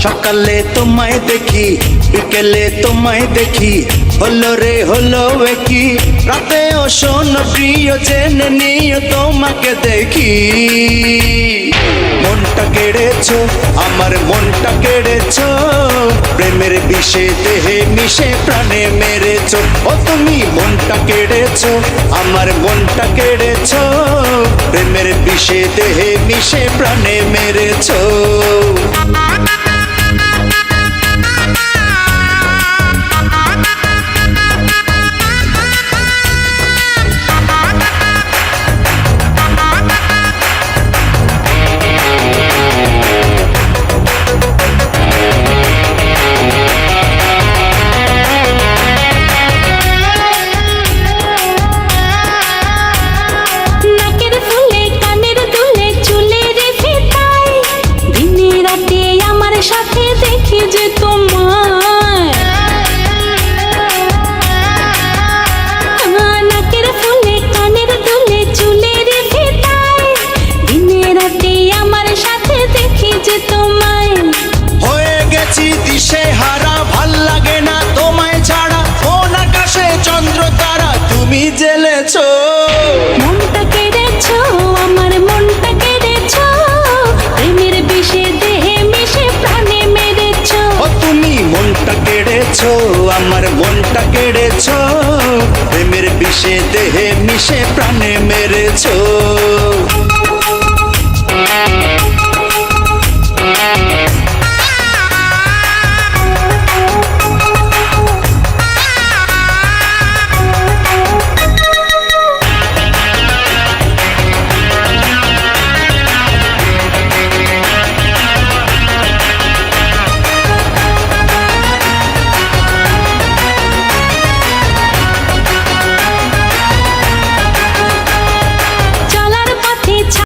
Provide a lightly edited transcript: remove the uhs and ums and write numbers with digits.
সকালে তোমায় দেখি, বিকেলে তোমায় দেখি, হলো রে হলো কি রাতেও শোনো প্রিয় জেনে নিও তোমাকে দেখি। মনটা কেড়েছো, আমার মনটা কেড়েছো, প্রেমের বিষে দেহে মিশে প্রাণে মেরেছো। ও তুমি মনটা কেড়েছো, আমার মনটা কেড়েছো, প্রেমের বিষে দেহে মিশে প্রাণে মেরেছো। জেলেছো মনটা কেড়েছো, আমার মনটা কেড়েছো, প্রেমের বিষে দেহে মিশে প্রাণে মেরেছো। ও তুমি মনটা কেড়েছো, আমার মনটা কেড়েছো, প্রেমের বিষে দেহে মিশে প্রাণে মেরেছো।